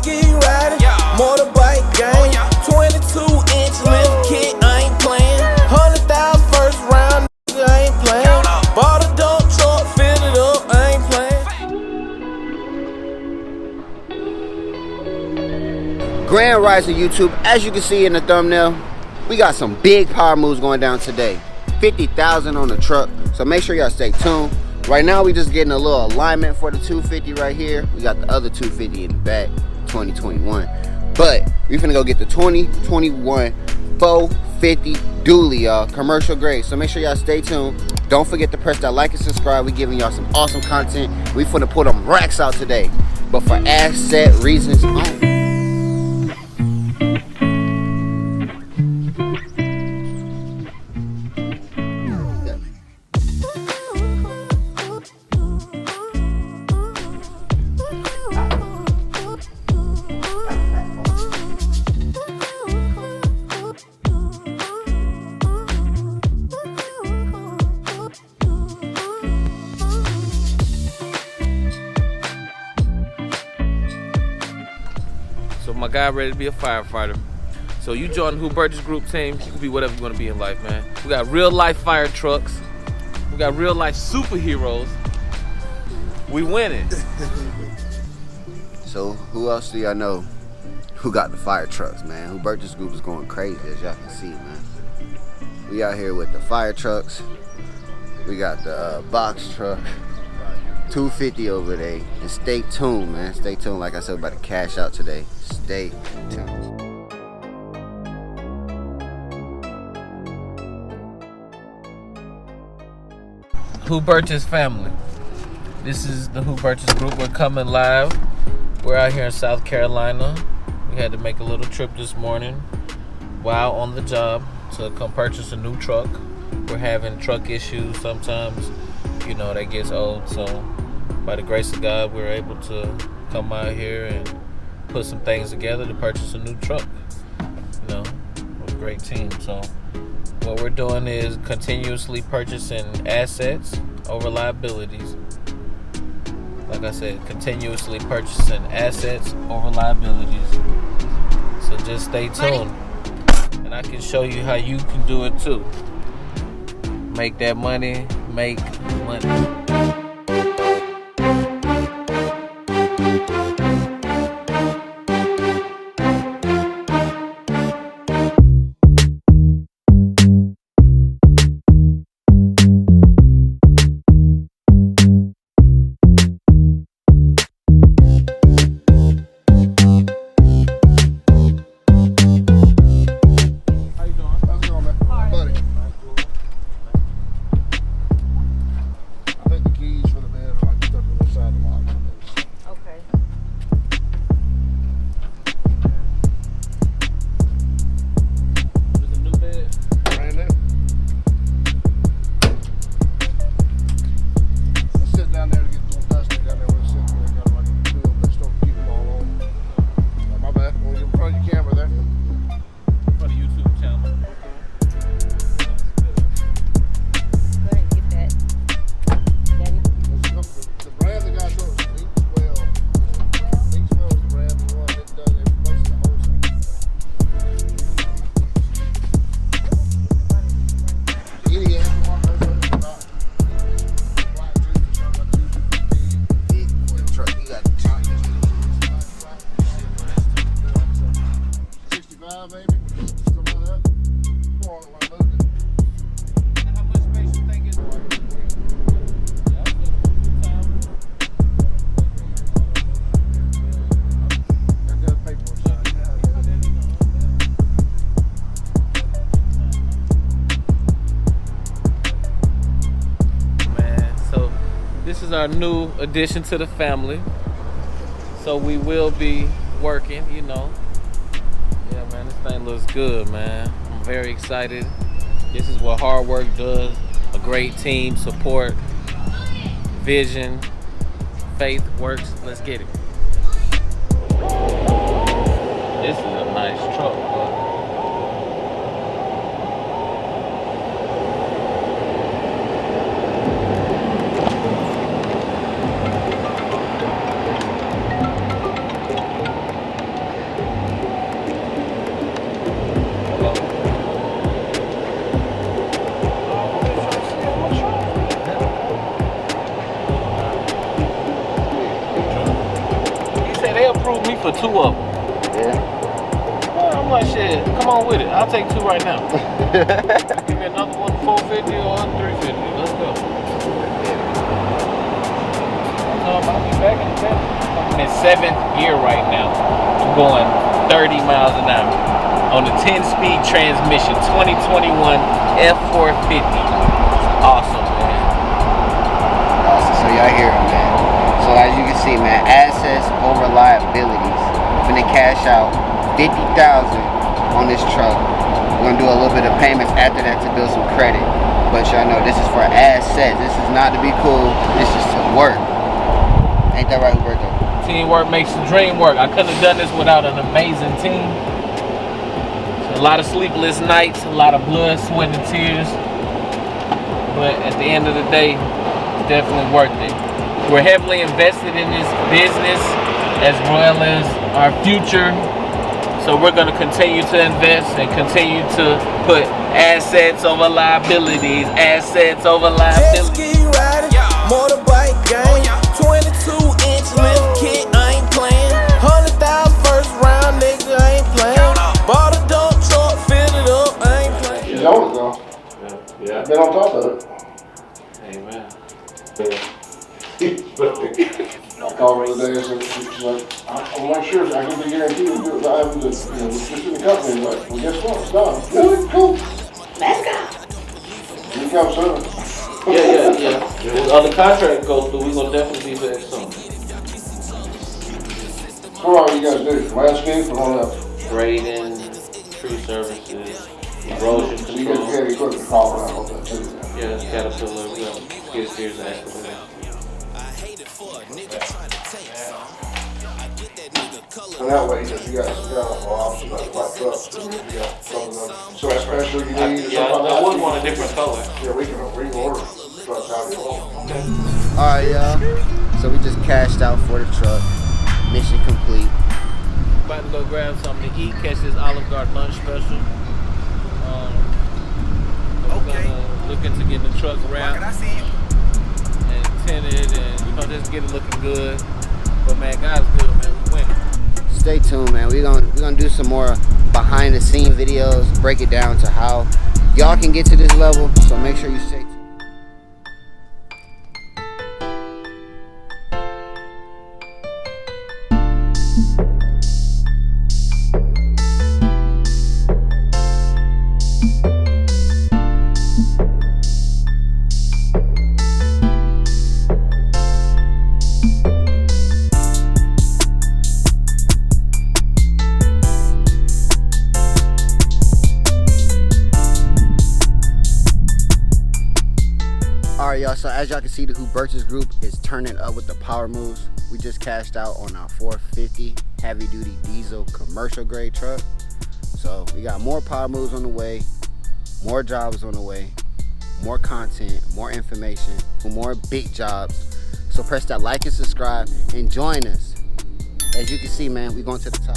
ski riding, motorbike gang, 22-inch lift kit, I ain't playing. 100,000 first round, nigga, I ain't playing. Bought a dump truck, filled it up, I ain't playing. Grand Rising YouTube, as you can see in the thumbnail, we got some big power moves going down today. 50,000 on the truck, so make sure y'all stay tuned. Right now we just getting a little alignment for the 250 right here. We got the other 250 in the back, 2021. But we finna go get the 2021 450 dually, y'all, commercial grade. So make sure y'all stay tuned. Don't forget to press that like and subscribe. We giving y'all some awesome content. We finna put them racks out today, but for asset reasons only. So my guy ready to be a firefighter. So you join the Hubertus Group team, you can be whatever you want to be in life, man. We got real life fire trucks. We got real life superheroes. We winning. So who else do y'all know who got the fire trucks, man? Hubertus Group is going crazy, as y'all can see, man. We out here with the fire trucks. We got the box truck. 250 over there, and stay tuned, man. Stay tuned. Like I said, about to cash out today. Stay tuned. Hubertus family. This is the Hubertus Group. We're coming live. We're out here in South Carolina. We had to make a little trip this morning while on the job to come purchase a new truck. We're having truck issues sometimes, you know, that gets old, so by the grace of God, we're able to come out here and put some things together to purchase a new truck. You know, we're a great team. So what we're doing is continuously purchasing assets over liabilities. Like I said, continuously purchasing assets over liabilities. So just stay tuned. And I can show you how you can do it too. Make that money, make money. This is our new addition to the family. So we will be working, you know. Yeah, man, this thing looks good, man. I'm very excited. This is what hard work does. A great team, support, vision, faith works. Let's get it. This is a nice truck, bro. approved me for 2 of them. Yeah. Well, I'm like, shit, come on with it. I'll take 2 right now. Give me another one, 450 or 350. Let's go. I'll be back in the bed. I'm in 7th gear right now. I'm going 30 miles an hour on a 10-speed transmission, 2021 F450. Awesome, man. Awesome. So y'all hear him, man. So as you can see, man, assets over liabilities. I'm gonna cash out $50,000 on this truck. We're gonna do a little bit of payments after that to build some credit. But y'all know this is for assets. This is not to be cool. This is to work. Ain't that right, Huberto? Teamwork makes the dream work. I couldn't have done this without an amazing team. A lot of sleepless nights, a lot of blood, sweat, and tears. But at the end of the day, it's definitely worth it. We're heavily invested in this business as well as our future. So we're going to continue to invest and continue to put assets over liabilities, assets over liabilities. Jet ski riding, motorbike gang, 22-inch lift kit, I ain't playing. 100,000 first round, nigga, I ain't playing. Bought a dump truck, filled it up, I ain't playing. He's on it though. Yeah. Been on top of it. Amen. I called her today and said, she's like, I'm not sure, I can be guaranteed to do it. I haven't just, just in the company. Like, well, guess what? It's done. Really? Cool. Let's go. You come soon. Yeah. When other contract goes through, we're going to definitely be there soon. What all you guys do? Landscape and all that? Grading, tree services, erosion So you guys control. get equipment crawling out all that too. Yeah, Caterpillar, we got skid steers and excavator. And that way, because you got a option like black trucks. You got something so special you need or something Yeah, like I would that. want a different color. Yeah, we can order trucks how you want. Alright, y'all. So we just cashed out for the truck. Mission complete. About to go grab something to eat, catch this Olive Garden lunch special. We're gonna look into getting the truck wrapped and tinted and just get it looking good. But man, God's good, man. We winning. Stay tuned, man. We're gonna do some more behind the scene videos, break it down to how y'all can get to this level. So make sure you stay tuned. Alright, y'all, so as y'all can see, the Hubertus Group is turning up with the power moves. We just cashed out on our 450 heavy duty diesel commercial grade truck. So we got more power moves on the way, more jobs on the way, more content, more information, more big jobs. So press that like and subscribe and join us. As you can see, man, we're going to the top.